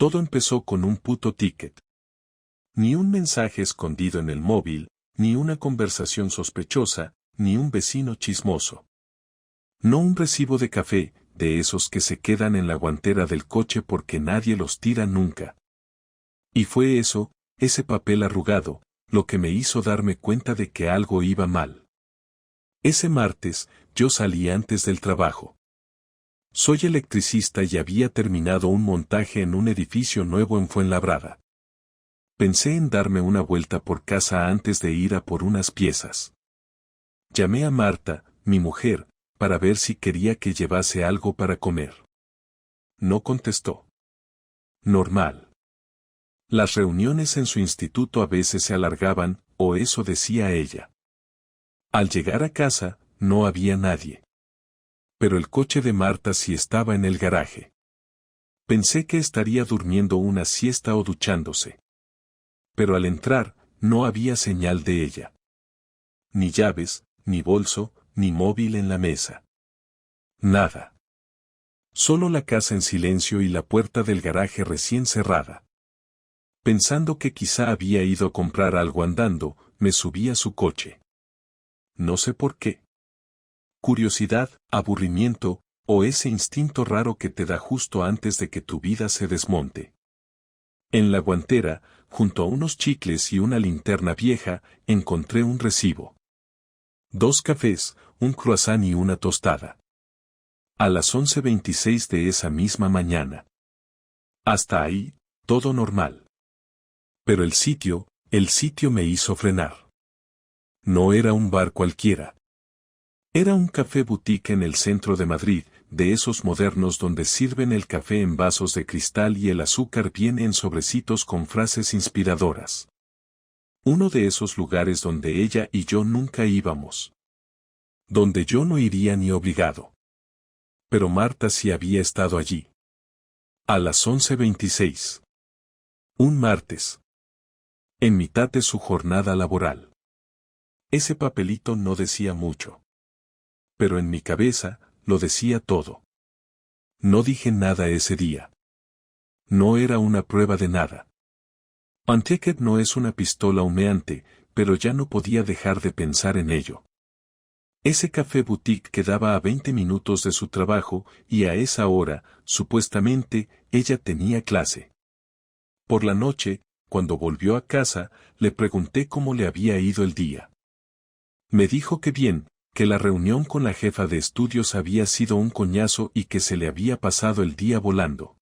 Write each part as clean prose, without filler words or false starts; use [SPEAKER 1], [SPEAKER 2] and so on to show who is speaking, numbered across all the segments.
[SPEAKER 1] Todo empezó con un puto ticket. Ni un mensaje escondido en el móvil, ni una conversación sospechosa, ni un vecino chismoso. No un recibo de café, de esos que se quedan en la guantera del coche porque nadie los tira nunca. Y fue eso, ese papel arrugado, lo que me hizo darme cuenta de que algo iba mal. Ese martes, yo salí antes del trabajo. Soy electricista y había terminado un montaje en un edificio nuevo en Fuenlabrada. Pensé en darme una vuelta por casa antes de ir a por unas piezas. Llamé a Marta, mi mujer, para ver si quería que llevase algo para comer. No contestó. Normal. Las reuniones en su instituto a veces se alargaban, o eso decía ella. Al llegar a casa, no había nadie. Pero el coche de Marta sí estaba en el garaje. Pensé que estaría durmiendo una siesta o duchándose. Pero al entrar, no había señal de ella. Ni llaves, ni bolso, ni móvil en la mesa. Nada. Solo la casa en silencio y la puerta del garaje recién cerrada. Pensando que quizá había ido a comprar algo andando, me subí a su coche. No sé por qué. Curiosidad, aburrimiento, o ese instinto raro que te da justo antes de que tu vida se desmonte. En la guantera, junto a unos chicles y una linterna vieja, encontré un recibo. 2 cafés, un croissant y una tostada. A las 11:26 de esa misma mañana. Hasta ahí, todo normal. Pero el sitio me hizo frenar. No era un bar cualquiera. Era un café boutique en el centro de Madrid, de esos modernos donde sirven el café en vasos de cristal y el azúcar viene en sobrecitos con frases inspiradoras. Uno de esos lugares donde ella y yo nunca íbamos. Donde yo no iría ni obligado. Pero Marta sí había estado allí. A las 11:26. Un martes. En mitad de su jornada laboral. Ese papelito no decía mucho. Pero en mi cabeza, lo decía todo. No dije nada ese día. No era una prueba de nada. Unticket no es una pistola humeante, pero ya no podía dejar de pensar en ello. Ese café boutique quedaba a 20 minutos de su trabajo, y a esa hora, supuestamente, ella tenía clase. Por la noche, cuando volvió a casa, le pregunté cómo le había ido el día. Me dijo que bien, que la reunión con la jefa de estudios había sido un coñazo y que se le había pasado el día volando.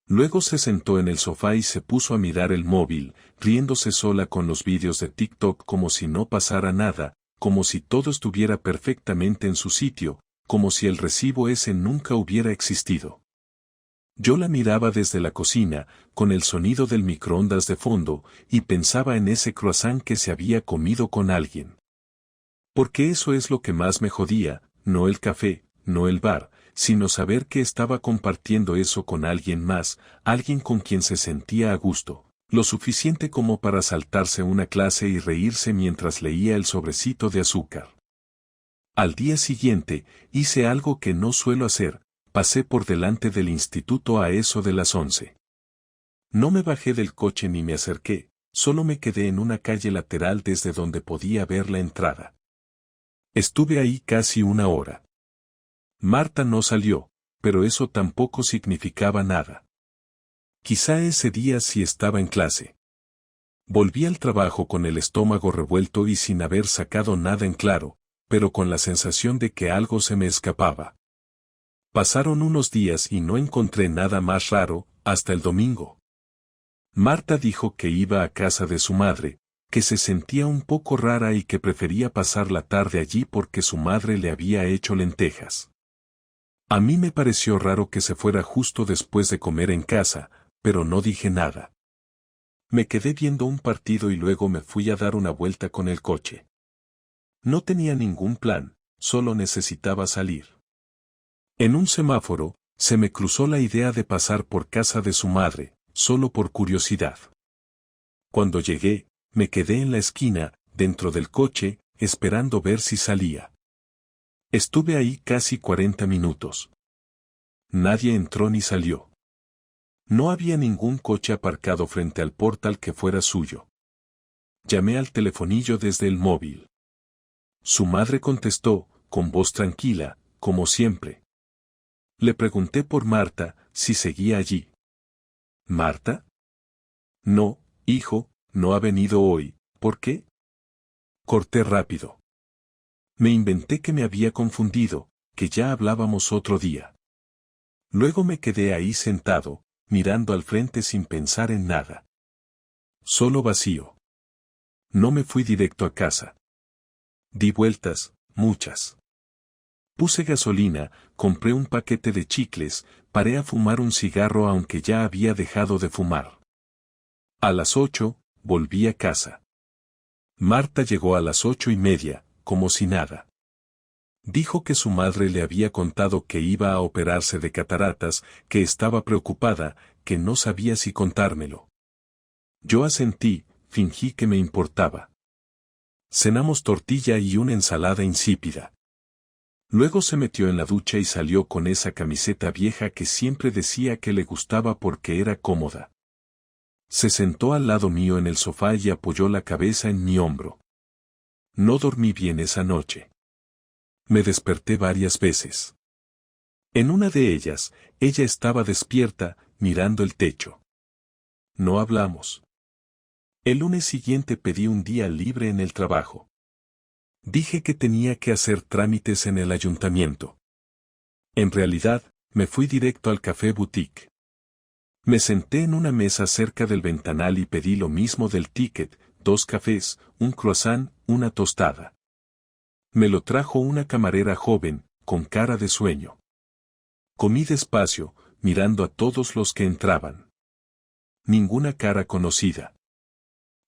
[SPEAKER 1] Luego se sentó en el sofá y se puso a mirar el móvil, riéndose sola con los vídeos de TikTok como si no pasara nada, como si todo estuviera perfectamente en su sitio, como si el recibo ese nunca hubiera existido. Yo la miraba desde la cocina, con el sonido del microondas de fondo, y pensaba en ese croissant que se había comido con alguien. Porque eso es lo que más me jodía, no el café, no el bar, sino saber que estaba compartiendo eso con alguien más, alguien con quien se sentía a gusto, lo suficiente como para saltarse una clase y reírse mientras leía el sobrecito de azúcar. Al día siguiente, hice algo que no suelo hacer. Pasé por delante del instituto a eso de las 11. No me bajé del coche ni me acerqué, solo me quedé en una calle lateral desde donde podía ver la entrada. Estuve ahí casi una hora. Marta no salió, pero eso tampoco significaba nada. Quizá ese día sí estaba en clase. Volví al trabajo con el estómago revuelto y sin haber sacado nada en claro, pero con la sensación de que algo se me escapaba. Pasaron unos días y no encontré nada más raro, hasta el domingo. Marta dijo que iba a casa de su madre, que se sentía un poco rara y que prefería pasar la tarde allí porque su madre le había hecho lentejas. A mí me pareció raro que se fuera justo después de comer en casa, pero no dije nada. Me quedé viendo un partido y luego me fui a dar una vuelta con el coche. No tenía ningún plan, solo necesitaba salir. En un semáforo, se me cruzó la idea de pasar por casa de su madre, solo por curiosidad. Cuando llegué, me quedé en la esquina, dentro del coche, esperando ver si salía. Estuve ahí casi 40 minutos. Nadie entró ni salió. No había ningún coche aparcado frente al portal que fuera suyo. Llamé al telefonillo desde el móvil. Su madre contestó, con voz tranquila, como siempre. Le pregunté por Marta, si seguía allí. ¿Marta? No, hijo, no ha venido hoy. ¿Por qué? Corté rápido. Me inventé que me había confundido, que ya hablábamos otro día. Luego me quedé ahí sentado, mirando al frente sin pensar en nada. Solo vacío. No me fui directo a casa. Di vueltas, muchas. Puse gasolina, compré un paquete de chicles, paré a fumar un cigarro aunque ya había dejado de fumar. A las 8, volví a casa. Marta llegó a las 8:30, como si nada. Dijo que su madre le había contado que iba a operarse de cataratas, que estaba preocupada, que no sabía si contármelo. Yo asentí, fingí que me importaba. Cenamos tortilla y una ensalada insípida. Luego se metió en la ducha y salió con esa camiseta vieja que siempre decía que le gustaba porque era cómoda. Se sentó al lado mío en el sofá y apoyó la cabeza en mi hombro. No dormí bien esa noche. Me desperté varias veces. En una de ellas, ella estaba despierta, mirando el techo. No hablamos. El lunes siguiente pedí un día libre en el trabajo. Dije que tenía que hacer trámites en el ayuntamiento. En realidad, me fui directo al café boutique. Me senté en una mesa cerca del ventanal y pedí lo mismo del ticket, 2 cafés, un croissant, una tostada. Me lo trajo una camarera joven, con cara de sueño. Comí despacio, mirando a todos los que entraban. Ninguna cara conocida.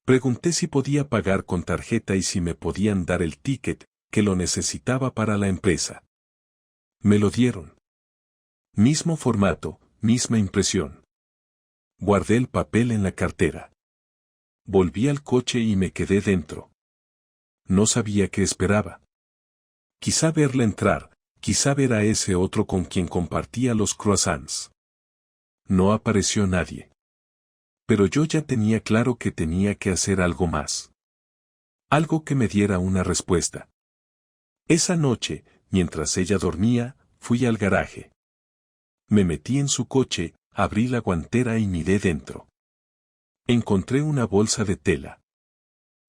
[SPEAKER 1] Pregunté si podía pagar con tarjeta y si me podían dar el ticket, que lo necesitaba para la empresa. Me lo dieron. Mismo formato, misma impresión. Guardé el papel en la cartera. Volví al coche y me quedé dentro. No sabía qué esperaba. Quizá verla entrar, quizá ver a ese otro con quien compartía los croissants. No apareció nadie. Pero yo ya tenía claro que tenía que hacer algo más. Algo que me diera una respuesta. Esa noche, mientras ella dormía, fui al garaje. Me metí en su coche, abrí la guantera y miré dentro. Encontré una bolsa de tela.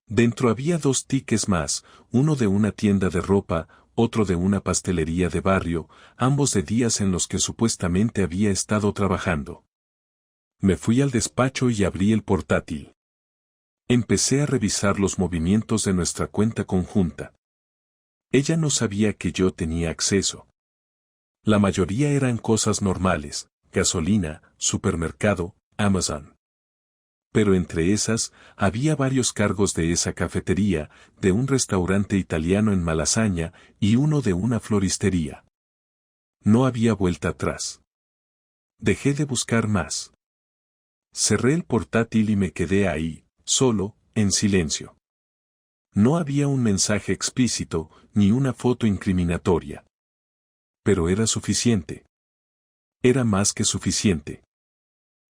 [SPEAKER 1] Dentro había 2 tickets más, uno de una tienda de ropa, otro de una pastelería de barrio, ambos de días en los que supuestamente había estado trabajando. Me fui al despacho y abrí el portátil. Empecé a revisar los movimientos de nuestra cuenta conjunta. Ella no sabía que yo tenía acceso. La mayoría eran cosas normales, gasolina, supermercado, Amazon. Pero entre esas, había varios cargos de esa cafetería, de un restaurante italiano en Malasaña y uno de una floristería. No había vuelta atrás. Dejé de buscar más. Cerré el portátil y me quedé ahí, solo, en silencio. No había un mensaje explícito, ni una foto incriminatoria. Pero era suficiente. Era más que suficiente.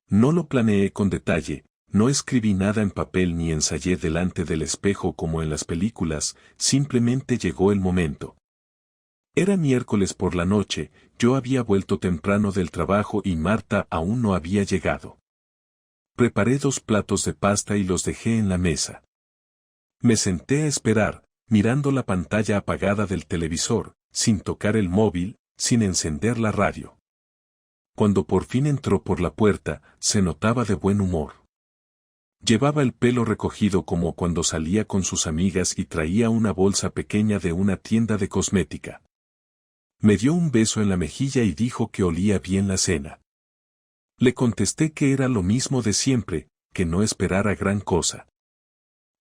[SPEAKER 1] No lo planeé con detalle, no escribí nada en papel ni ensayé delante del espejo como en las películas, simplemente llegó el momento. Era miércoles por la noche, yo había vuelto temprano del trabajo y Marta aún no había llegado. Preparé 2 platos de pasta y los dejé en la mesa. Me senté a esperar, mirando la pantalla apagada del televisor, sin tocar el móvil, sin encender la radio. Cuando por fin entró por la puerta, se notaba de buen humor. Llevaba el pelo recogido como cuando salía con sus amigas y traía una bolsa pequeña de una tienda de cosmética. Me dio un beso en la mejilla y dijo que olía bien la cena. Le contesté que era lo mismo de siempre, que no esperara gran cosa.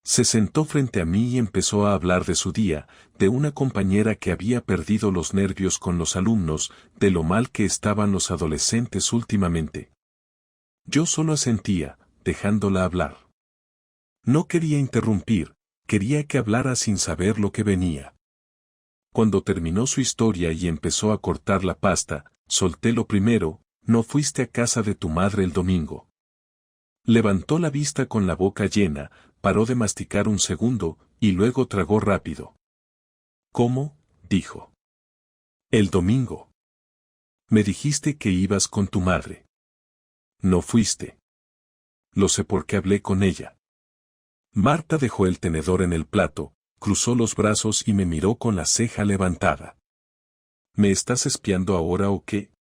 [SPEAKER 1] Se sentó frente a mí y empezó a hablar de su día, de una compañera que había perdido los nervios con los alumnos, de lo mal que estaban los adolescentes últimamente. Yo solo asentía, dejándola hablar. No quería interrumpir, quería que hablara sin saber lo que venía. Cuando terminó su historia y empezó a cortar la pasta, solté lo primero, no fuiste a casa de tu madre el domingo. Levantó la vista con la boca llena, paró de masticar un segundo, y luego tragó rápido. ¿Cómo? Dijo. El domingo. Me dijiste que ibas con tu madre. No fuiste. Lo sé porque hablé con ella. Marta dejó el tenedor en el plato, cruzó los brazos y me miró con la ceja levantada. ¿Me estás espiando ahora o qué?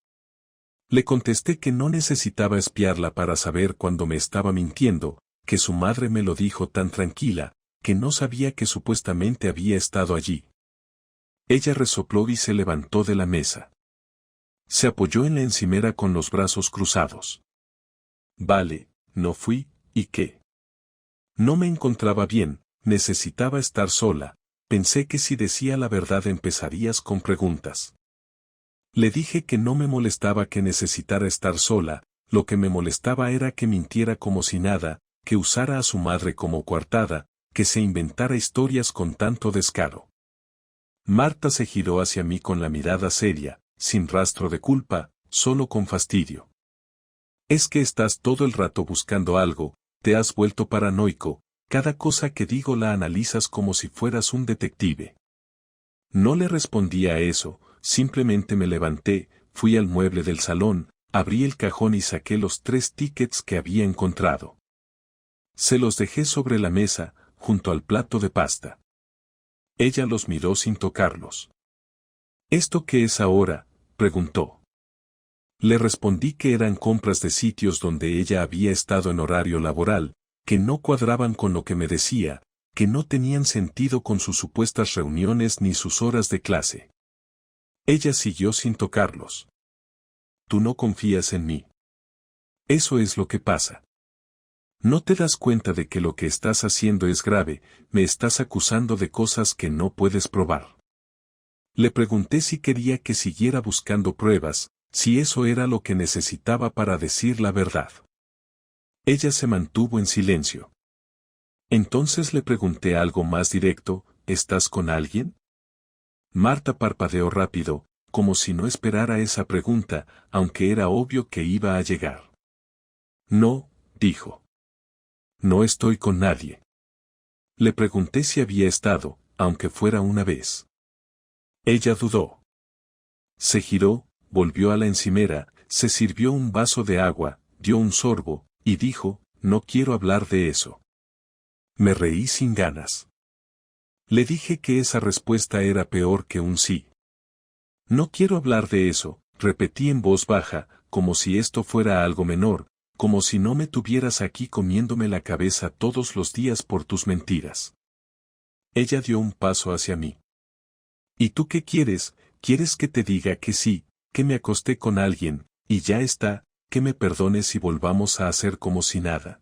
[SPEAKER 1] Le contesté que no necesitaba espiarla para saber cuando me estaba mintiendo, que su madre me lo dijo tan tranquila, que no sabía que supuestamente había estado allí. Ella resopló y se levantó de la mesa. Se apoyó en la encimera con los brazos cruzados. Vale, no fui, ¿y qué? No me encontraba bien, necesitaba estar sola, pensé que si decía la verdad empezarías con preguntas. Le dije que no me molestaba que necesitara estar sola, lo que me molestaba era que mintiera como si nada, que usara a su madre como coartada, que se inventara historias con tanto descaro. Marta se giró hacia mí con la mirada seria, sin rastro de culpa, solo con fastidio. Es que estás todo el rato buscando algo, te has vuelto paranoico, cada cosa que digo la analizas como si fueras un detective. No le respondí a eso, simplemente me levanté, fui al mueble del salón, abrí el cajón y saqué los 3 tickets que había encontrado. Se los dejé sobre la mesa, junto al plato de pasta. Ella los miró sin tocarlos. ¿Esto qué es ahora?, preguntó. Le respondí que eran compras de sitios donde ella había estado en horario laboral, que no cuadraban con lo que me decía, que no tenían sentido con sus supuestas reuniones ni sus horas de clase. Ella siguió sin tocarlos. Tú no confías en mí. Eso es lo que pasa. No te das cuenta de que lo que estás haciendo es grave, me estás acusando de cosas que no puedes probar. Le pregunté si quería que siguiera buscando pruebas, si eso era lo que necesitaba para decir la verdad. Ella se mantuvo en silencio. Entonces le pregunté algo más directo, ¿estás con alguien? Marta parpadeó rápido, como si no esperara esa pregunta, aunque era obvio que iba a llegar. No, dijo. No estoy con nadie. Le pregunté si había estado, aunque fuera una vez. Ella dudó. Se giró, volvió a la encimera, se sirvió un vaso de agua, dio un sorbo, y dijo, no quiero hablar de eso. Me reí sin ganas. Le dije que esa respuesta era peor que un sí. No quiero hablar de eso, repetí en voz baja, como si esto fuera algo menor, como si no me tuvieras aquí comiéndome la cabeza todos los días por tus mentiras. Ella dio un paso hacia mí. ¿Y tú qué quieres? ¿Quieres que te diga que sí, que me acosté con alguien, y ya está, que me perdones y volvamos a hacer como si nada?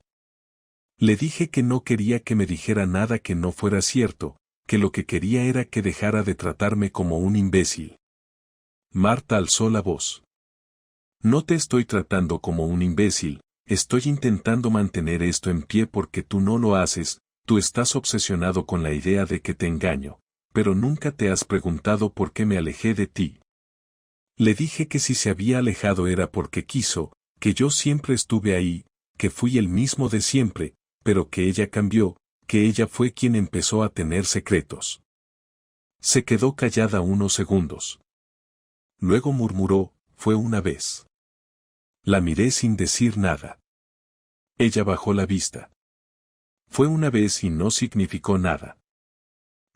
[SPEAKER 1] Le dije que no quería que me dijera nada que no fuera cierto, que lo que quería era que dejara de tratarme como un imbécil. Marta alzó la voz. No te estoy tratando como un imbécil, estoy intentando mantener esto en pie porque tú no lo haces, tú estás obsesionado con la idea de que te engaño, pero nunca te has preguntado por qué me alejé de ti. Le dije que si se había alejado era porque quiso, que yo siempre estuve ahí, que fui el mismo de siempre, pero que ella cambió, que ella fue quien empezó a tener secretos. Se quedó callada unos segundos. Luego murmuró, fue una vez. La miré sin decir nada. Ella bajó la vista. Fue una vez y no significó nada.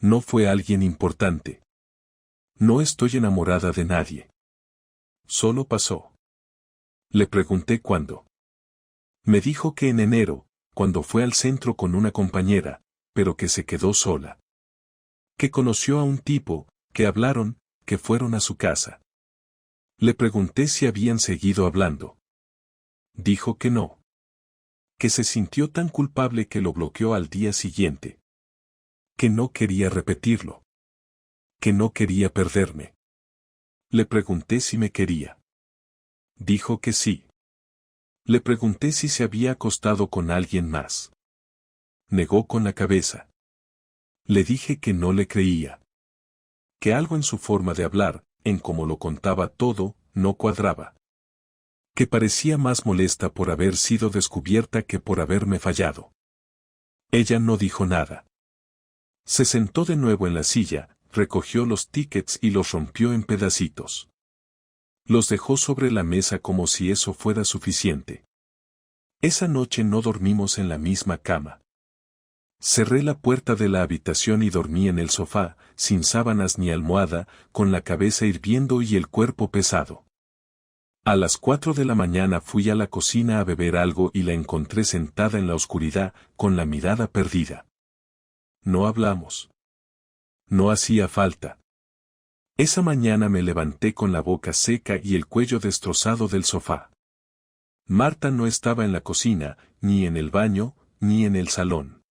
[SPEAKER 1] No fue alguien importante. No estoy enamorada de nadie. Solo pasó. Le pregunté cuándo. Me dijo que en enero, cuando fue al centro con una compañera, pero que se quedó sola. Que conoció a un tipo, que hablaron, que fueron a su casa. Le pregunté si habían seguido hablando. Dijo que no. Que se sintió tan culpable que lo bloqueó al día siguiente. Que no quería repetirlo. Que no quería perderme. Le pregunté si me quería. Dijo que sí. Le pregunté si se había acostado con alguien más. Negó con la cabeza. Le dije que no le creía. Que algo en su forma de hablar, en cómo lo contaba todo, no cuadraba. que parecía más molesta por haber sido descubierta que por haberme fallado. Ella no dijo nada. Se sentó de nuevo en la silla, recogió los tickets y los rompió en pedacitos. Los dejó sobre la mesa como si eso fuera suficiente. Esa noche no dormimos en la misma cama. Cerré la puerta de la habitación y dormí en el sofá, sin sábanas ni almohada, con la cabeza hirviendo y el cuerpo pesado. A las 4 de la mañana fui a la cocina a beber algo y la encontré sentada en la oscuridad, con la mirada perdida. No hablamos. No hacía falta. Esa mañana me levanté con la boca seca y el cuello destrozado del sofá. Marta no estaba en la cocina, ni en el baño, ni en el salón.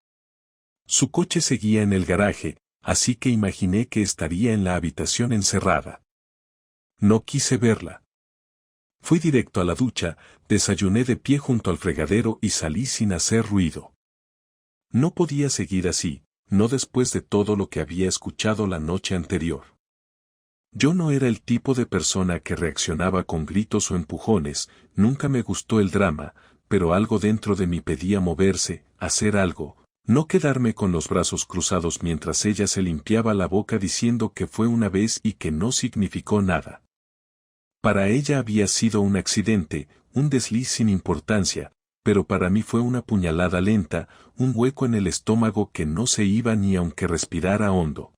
[SPEAKER 1] Su coche seguía en el garaje, así que imaginé que estaría en la habitación encerrada. No quise verla. Fui directo a la ducha, desayuné de pie junto al fregadero y salí sin hacer ruido. No podía seguir así, no después de todo lo que había escuchado la noche anterior. Yo no era el tipo de persona que reaccionaba con gritos o empujones, nunca me gustó el drama, pero algo dentro de mí pedía moverse, hacer algo, no quedarme con los brazos cruzados mientras ella se limpiaba la boca diciendo que fue una vez y que no significó nada. Para ella había sido un accidente, un desliz sin importancia, pero para mí fue una puñalada lenta, un hueco en el estómago que no se iba ni aunque respirara hondo.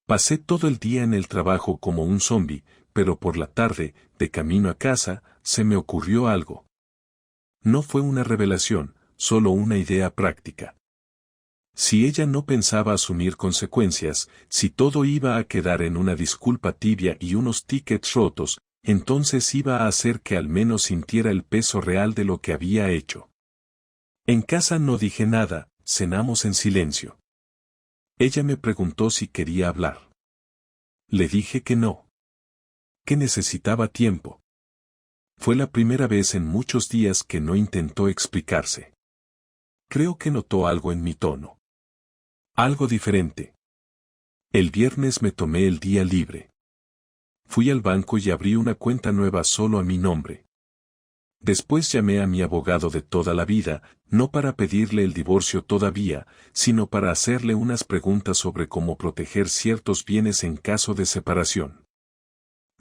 [SPEAKER 1] Pasé todo el día en el trabajo como un zombi, pero por la tarde, de camino a casa, se me ocurrió algo. No fue una revelación, solo una idea práctica. Si ella no pensaba asumir consecuencias, si todo iba a quedar en una disculpa tibia y unos tickets rotos, entonces iba a hacer que al menos sintiera el peso real de lo que había hecho. En casa no dije nada, cenamos en silencio. Ella me preguntó si quería hablar. Le dije que no. Que necesitaba tiempo. Fue la primera vez en muchos días que no intentó explicarse. Creo que notó algo en mi tono. Algo diferente. El viernes me tomé el día libre. Fui al banco y abrí una cuenta nueva solo a mi nombre. Después llamé a mi abogado de toda la vida, no para pedirle el divorcio todavía, sino para hacerle unas preguntas sobre cómo proteger ciertos bienes en caso de separación.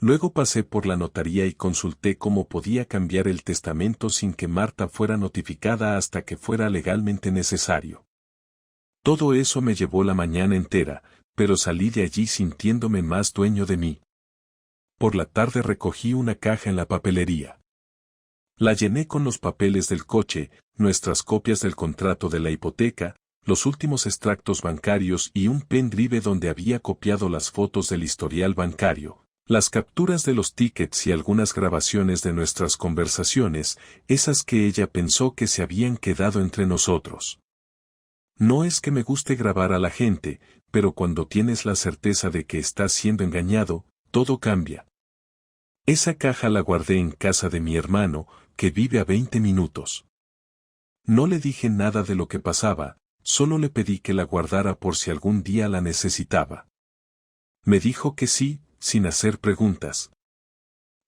[SPEAKER 1] Luego pasé por la notaría y consulté cómo podía cambiar el testamento sin que Marta fuera notificada hasta que fuera legalmente necesario. Todo eso me llevó la mañana entera, pero salí de allí sintiéndome más dueño de mí. Por la tarde recogí una caja en la papelería. La llené con los papeles del coche, nuestras copias del contrato de la hipoteca, los últimos extractos bancarios y un pendrive donde había copiado las fotos del historial bancario, las capturas de los tickets y algunas grabaciones de nuestras conversaciones, esas que ella pensó que se habían quedado entre nosotros. No es que me guste grabar a la gente, pero cuando tienes la certeza de que estás siendo engañado, todo cambia. Esa caja la guardé en casa de mi hermano, que vive a 20 minutos. No le dije nada de lo que pasaba, solo le pedí que la guardara por si algún día la necesitaba. Me dijo que sí, sin hacer preguntas.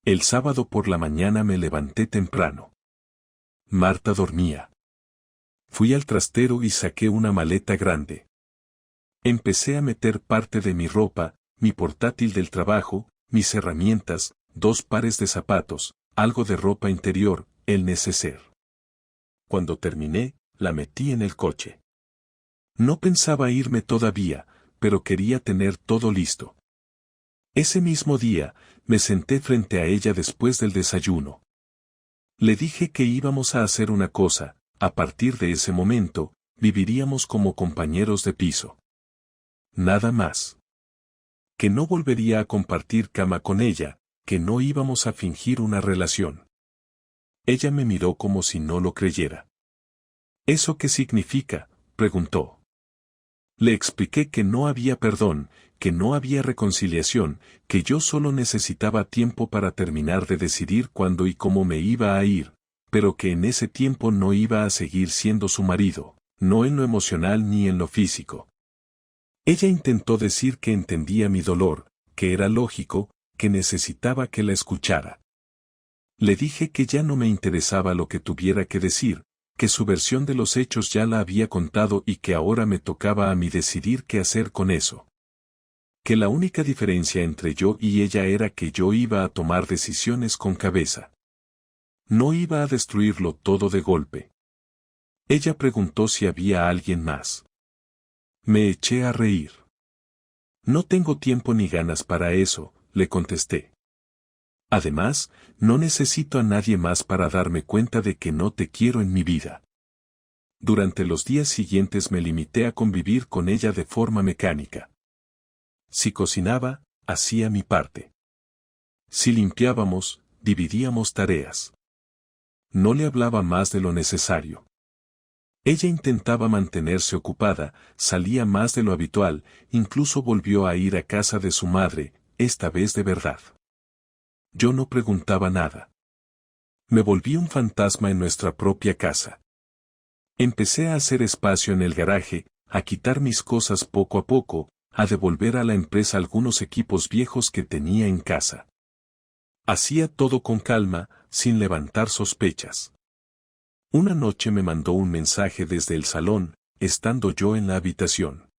[SPEAKER 1] El sábado por la mañana me levanté temprano. Marta dormía. Fui al trastero y saqué una maleta grande. Empecé a meter parte de mi ropa, mi portátil del trabajo, mis herramientas, 2 pares de zapatos, algo de ropa interior, el neceser. Cuando terminé, la metí en el coche. No pensaba irme todavía, pero quería tener todo listo. Ese mismo día, me senté frente a ella después del desayuno. Le dije que íbamos a hacer una cosa, a partir de ese momento, viviríamos como compañeros de piso. Nada más. Que no volvería a compartir cama con ella, que no íbamos a fingir una relación. Ella me miró como si no lo creyera. ¿Eso qué significa?, preguntó. Le expliqué que no había perdón, que no había reconciliación, que yo solo necesitaba tiempo para terminar de decidir cuándo y cómo me iba a ir, pero que en ese tiempo no iba a seguir siendo su marido, no en lo emocional ni en lo físico. Ella intentó decir que entendía mi dolor, que era lógico, que necesitaba que la escuchara. Le dije que ya no me interesaba lo que tuviera que decir, que su versión de los hechos ya la había contado y que ahora me tocaba a mí decidir qué hacer con eso. Que la única diferencia entre yo y ella era que yo iba a tomar decisiones con cabeza. No iba a destruirlo todo de golpe. Ella preguntó si había alguien más. Me eché a reír. No tengo tiempo ni ganas para eso, le contesté. Además, no necesito a nadie más para darme cuenta de que no te quiero en mi vida. Durante los días siguientes me limité a convivir con ella de forma mecánica. Si cocinaba, hacía mi parte. Si limpiábamos, dividíamos tareas. No le hablaba más de lo necesario. Ella intentaba mantenerse ocupada, salía más de lo habitual, incluso volvió a ir a casa de su madre, esta vez de verdad. Yo no preguntaba nada. Me volví un fantasma en nuestra propia casa. Empecé a hacer espacio en el garaje, a quitar mis cosas poco a poco, a devolver a la empresa algunos equipos viejos que tenía en casa. Hacía todo con calma, sin levantar sospechas. Una noche me mandó un mensaje desde el salón, estando yo en la habitación.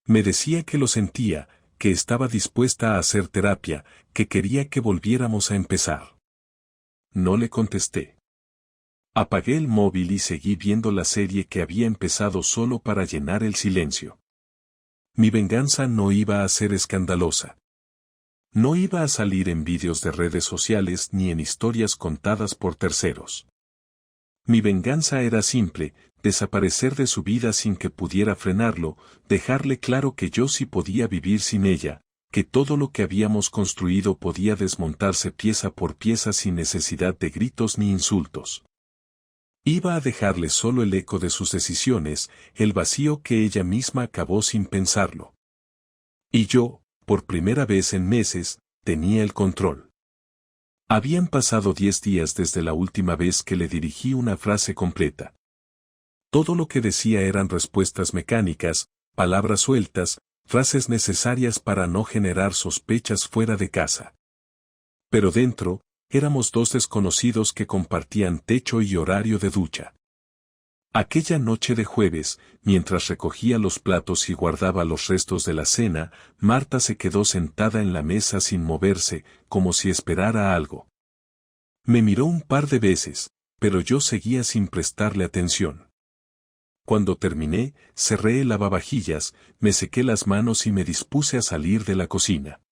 [SPEAKER 1] Me decía que lo sentía, que estaba dispuesta a hacer terapia, que quería que volviéramos a empezar. No le contesté. Apagué el móvil y seguí viendo la serie que había empezado solo para llenar el silencio. Mi venganza no iba a ser escandalosa. No iba a salir en vídeos de redes sociales ni en historias contadas por terceros. Mi venganza era simple, desaparecer de su vida sin que pudiera frenarlo, dejarle claro que yo sí podía vivir sin ella, que todo lo que habíamos construido podía desmontarse pieza por pieza sin necesidad de gritos ni insultos. Iba a dejarle solo el eco de sus decisiones, el vacío que ella misma acabó sin pensarlo. Y yo, por primera vez en meses, tenía el control. Habían pasado 10 días desde la última vez que le dirigí una frase completa. Todo lo que decía eran respuestas mecánicas, palabras sueltas, frases necesarias para no generar sospechas fuera de casa. Pero dentro, éramos dos desconocidos que compartían techo y horario de ducha. Aquella noche de jueves, mientras recogía los platos y guardaba los restos de la cena, Marta se quedó sentada en la mesa sin moverse, como si esperara algo. Me miró un par de veces, pero yo seguía sin prestarle atención. Cuando terminé, cerré el lavavajillas, me sequé las manos y me dispuse a salir de la cocina.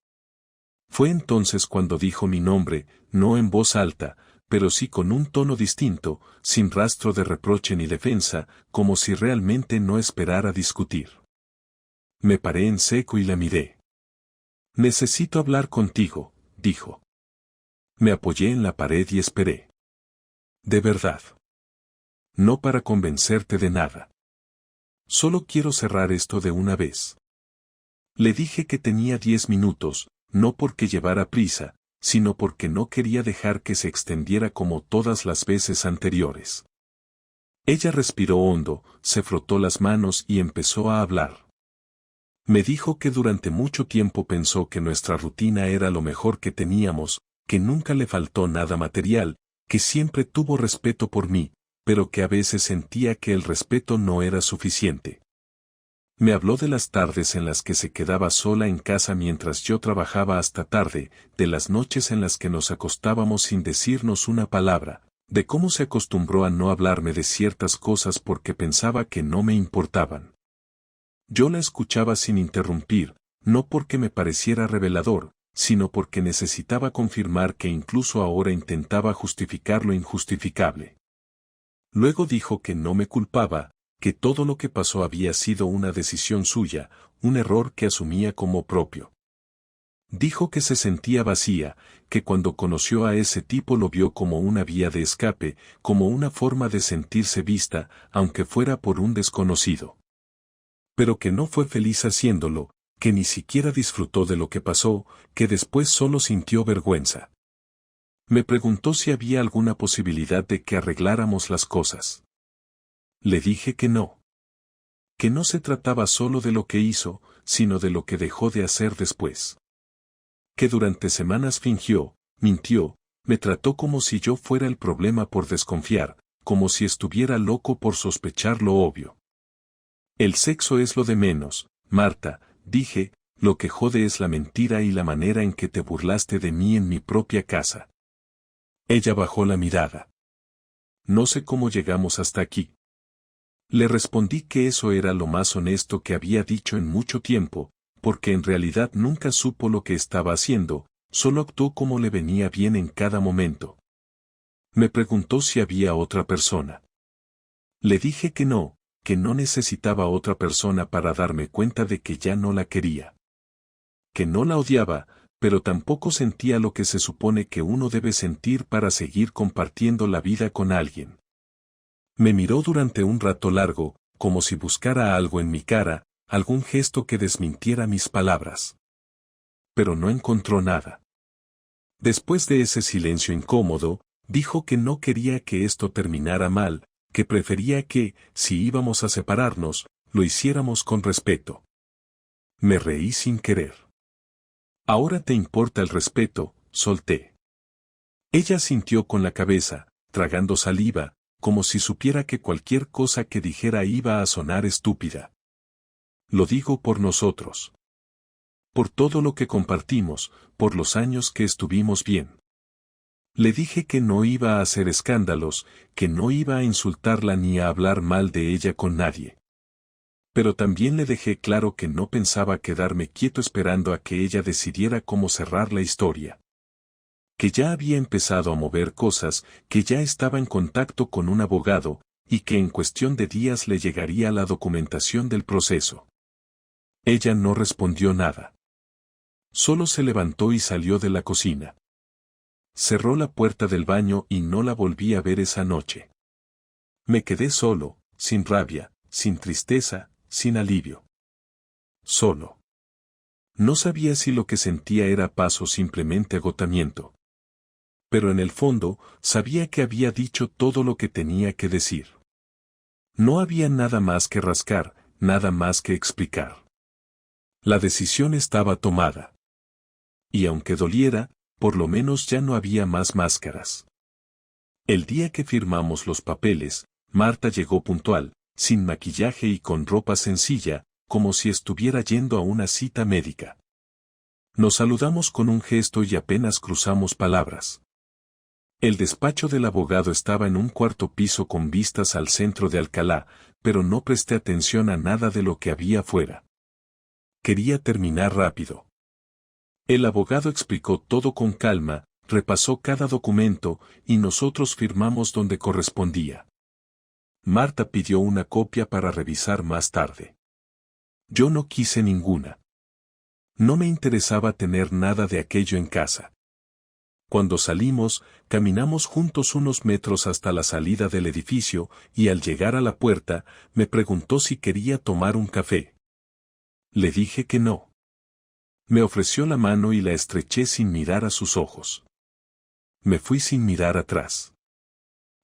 [SPEAKER 1] Fue entonces cuando dijo mi nombre, no en voz alta, pero sí con un tono distinto, sin rastro de reproche ni defensa, como si realmente no esperara discutir. Me paré en seco y la miré. Necesito hablar contigo, dijo. Me apoyé en la pared y esperé. De verdad. No para convencerte de nada. Solo quiero cerrar esto de una vez. Le dije que tenía 10 minutos, no porque llevara prisa, sino porque no quería dejar que se extendiera como todas las veces anteriores. Ella respiró hondo, se frotó las manos y empezó a hablar. Me dijo que durante mucho tiempo pensó que nuestra rutina era lo mejor que teníamos, que nunca le faltó nada material, que siempre tuvo respeto por mí, pero que a veces sentía que el respeto no era suficiente. Me habló de las tardes en las que se quedaba sola en casa mientras yo trabajaba hasta tarde, de las noches en las que nos acostábamos sin decirnos una palabra, de cómo se acostumbró a no hablarme de ciertas cosas porque pensaba que no me importaban. Yo la escuchaba sin interrumpir, no porque me pareciera revelador, sino porque necesitaba confirmar que incluso ahora intentaba justificar lo injustificable. Luego dijo que no me culpaba, que todo lo que pasó había sido una decisión suya, un error que asumía como propio. Dijo que se sentía vacía, que cuando conoció a ese tipo lo vio como una vía de escape, como una forma de sentirse vista, aunque fuera por un desconocido. Pero que no fue feliz haciéndolo, que ni siquiera disfrutó de lo que pasó, que después solo sintió vergüenza. Me preguntó si había alguna posibilidad de que arregláramos las cosas. Le dije que no. Que no se trataba solo de lo que hizo, sino de lo que dejó de hacer después. Que durante semanas fingió, mintió, Me trató como si yo fuera el problema por desconfiar, como si estuviera loco por sospechar lo obvio. El sexo es lo de menos, Marta, dije, lo que jode es la mentira y la manera en que te burlaste de mí en mi propia casa. Ella bajó la mirada. No sé cómo llegamos hasta aquí. Le respondí que eso era lo más honesto que había dicho en mucho tiempo, porque en realidad nunca supo lo que estaba haciendo, solo actuó como le venía bien en cada momento. Me preguntó si había otra persona. Le dije que no necesitaba otra persona para darme cuenta de que ya no la quería. Que no la odiaba, pero tampoco sentía lo que se supone que uno debe sentir para seguir compartiendo la vida con alguien. Me miró durante un rato largo, como si buscara algo en mi cara, algún gesto que desmintiera mis palabras. Pero no encontró nada. Después de ese silencio incómodo, dijo que no quería que esto terminara mal, que prefería que, si íbamos a separarnos, lo hiciéramos con respeto. Me reí sin querer. Ahora te importa el respeto, solté. Ella sintió con la cabeza, tragando saliva, como si supiera que cualquier cosa que dijera iba a sonar estúpida. Lo digo por nosotros. Por todo lo que compartimos, por los años que estuvimos bien. Le dije que no iba a hacer escándalos, que no iba a insultarla ni a hablar mal de ella con nadie. Pero también le dejé claro que no pensaba quedarme quieto esperando a que ella decidiera cómo cerrar la historia. Que ya había empezado a mover cosas, que ya estaba en contacto con un abogado, y que en cuestión de días le llegaría la documentación del proceso. Ella no respondió nada. Solo se levantó y salió de la cocina. Cerró la puerta del baño y no la volví a ver esa noche. Me quedé solo, sin rabia, sin tristeza, sin alivio. Solo. No sabía si lo que sentía era paz o simplemente agotamiento. Pero en el fondo, sabía que había dicho todo lo que tenía que decir. No había nada más que rascar, nada más que explicar. La decisión estaba tomada. Y aunque doliera, por lo menos ya no había más máscaras. El día que firmamos los papeles, Marta llegó puntual, sin maquillaje y con ropa sencilla, como si estuviera yendo a una cita médica. Nos saludamos con un gesto y apenas cruzamos palabras. El despacho del abogado estaba en un cuarto piso con vistas al centro de Alcalá, pero no presté atención a nada de lo que había fuera. Quería terminar rápido. El abogado explicó todo con calma, repasó cada documento, y nosotros firmamos donde correspondía. Marta pidió una copia para revisar más tarde. Yo no quise ninguna. No me interesaba tener nada de aquello en casa. Cuando salimos, caminamos juntos unos metros hasta la salida del edificio, y al llegar a la puerta, me preguntó si quería tomar un café. Le dije que no. Me ofreció la mano y la estreché sin mirar a sus ojos. Me fui sin mirar atrás.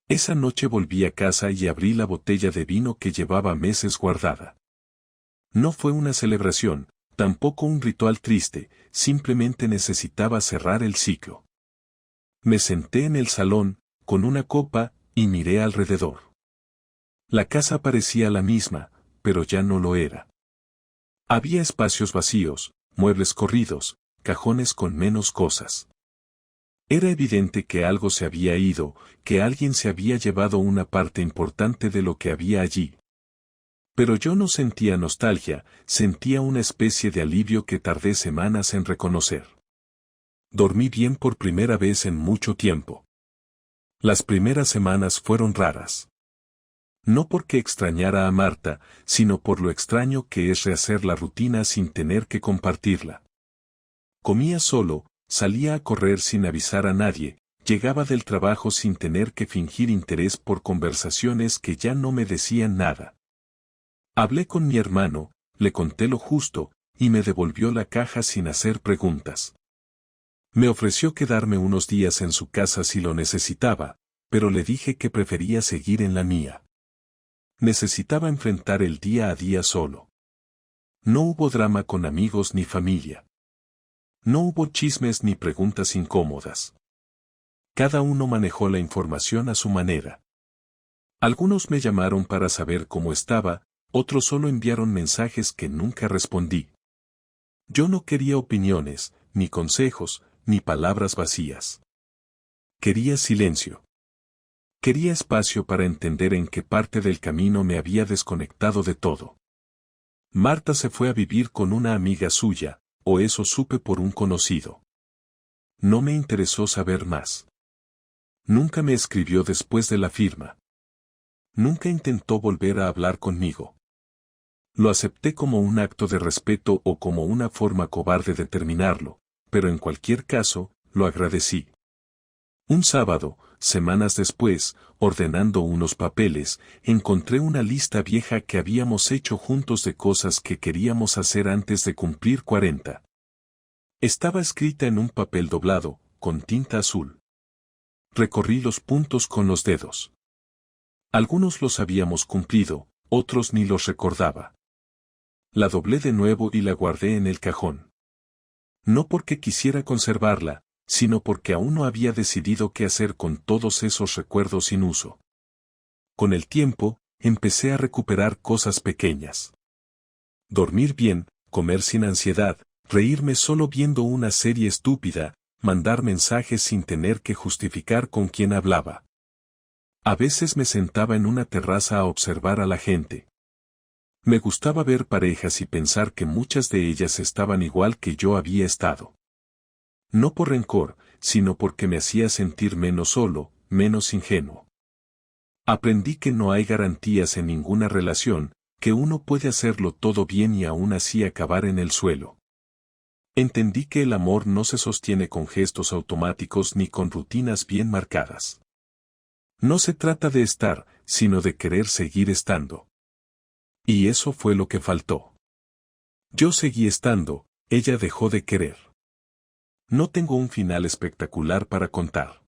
[SPEAKER 1] Esa noche volví a casa y abrí la botella de vino que llevaba meses guardada. No fue una celebración, tampoco un ritual triste, simplemente necesitaba cerrar el ciclo. Me senté en el salón, con una copa, y miré alrededor. La casa parecía la misma, pero ya no lo era. Había espacios vacíos, muebles corridos, cajones con menos cosas. Era evidente que algo se había ido, que alguien se había llevado una parte importante de lo que había allí. Pero yo no sentía nostalgia, sentía una especie de alivio que tardé semanas en reconocer. Dormí bien por primera vez en mucho tiempo. Las primeras semanas fueron raras. No porque extrañara a Marta, sino por lo extraño que es rehacer la rutina sin tener que compartirla. Comía solo, salía a correr sin avisar a nadie, llegaba del trabajo sin tener que fingir interés por conversaciones que ya no me decían nada. Hablé con mi hermano, le conté lo justo, y me devolvió la caja sin hacer preguntas. Me ofreció quedarme unos días en su casa si lo necesitaba, pero le dije que prefería seguir en la mía. Necesitaba enfrentar el día a día solo. No hubo drama con amigos ni familia. No hubo chismes ni preguntas incómodas. Cada uno manejó la información a su manera. Algunos me llamaron para saber cómo estaba, otros solo enviaron mensajes que nunca respondí. Yo no quería opiniones, ni consejos, ni palabras vacías. Quería silencio. Quería espacio para entender en qué parte del camino me había desconectado de todo. Marta se fue a vivir con una amiga suya, o eso supe por un conocido. No me interesó saber más. Nunca me escribió después de la firma. Nunca intentó volver a hablar conmigo. Lo acepté como un acto de respeto o como una forma cobarde de terminarlo, pero en cualquier caso, lo agradecí. Un sábado, semanas después, ordenando unos papeles, encontré una lista vieja que habíamos hecho juntos de cosas que queríamos hacer antes de cumplir 40. Estaba escrita en un papel doblado, con tinta azul. Recorrí los puntos con los dedos. Algunos los habíamos cumplido, otros ni los recordaba. La doblé de nuevo y la guardé en el cajón. No porque quisiera conservarla, sino porque aún no había decidido qué hacer con todos esos recuerdos sin uso. Con el tiempo, empecé a recuperar cosas pequeñas. Dormir bien, comer sin ansiedad, reírme solo viendo una serie estúpida, mandar mensajes sin tener que justificar con quién hablaba. A veces me sentaba en una terraza a observar a la gente. Me gustaba ver parejas y pensar que muchas de ellas estaban igual que yo había estado. No por rencor, sino porque me hacía sentir menos solo, menos ingenuo. Aprendí que no hay garantías en ninguna relación, que uno puede hacerlo todo bien y aún así acabar en el suelo. Entendí que el amor no se sostiene con gestos automáticos ni con rutinas bien marcadas. No se trata de estar, sino de querer seguir estando. Y eso fue lo que faltó. Yo seguí estando, ella dejó de querer. No tengo un final espectacular para contar.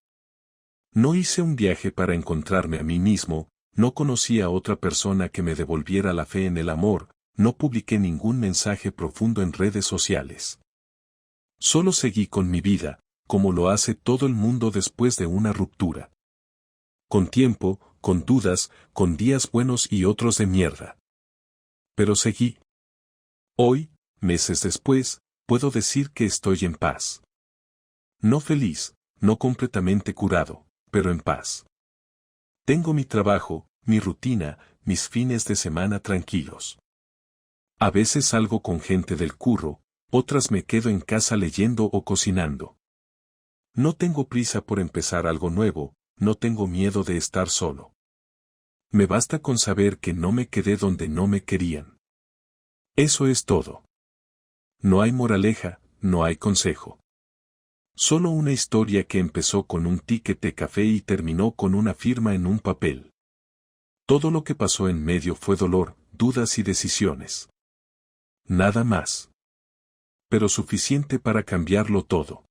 [SPEAKER 1] No hice un viaje para encontrarme a mí mismo, no conocí a otra persona que me devolviera la fe en el amor, no publiqué ningún mensaje profundo en redes sociales. Solo seguí con mi vida, como lo hace todo el mundo después de una ruptura. Con tiempo, con dudas, con días buenos y otros de mierda. Pero seguí. Hoy, meses después, puedo decir que estoy en paz. No feliz, no completamente curado, pero en paz. Tengo mi trabajo, mi rutina, mis fines de semana tranquilos. A veces salgo con gente del curro, otras me quedo en casa leyendo o cocinando. No tengo prisa por empezar algo nuevo, no tengo miedo de estar solo. Me basta con saber que no me quedé donde no me querían. Eso es todo. No hay moraleja, no hay consejo. Solo una historia que empezó con un ticket de café y terminó con una firma en un papel. Todo lo que pasó en medio fue dolor, dudas y decisiones. Nada más. Pero suficiente para cambiarlo todo.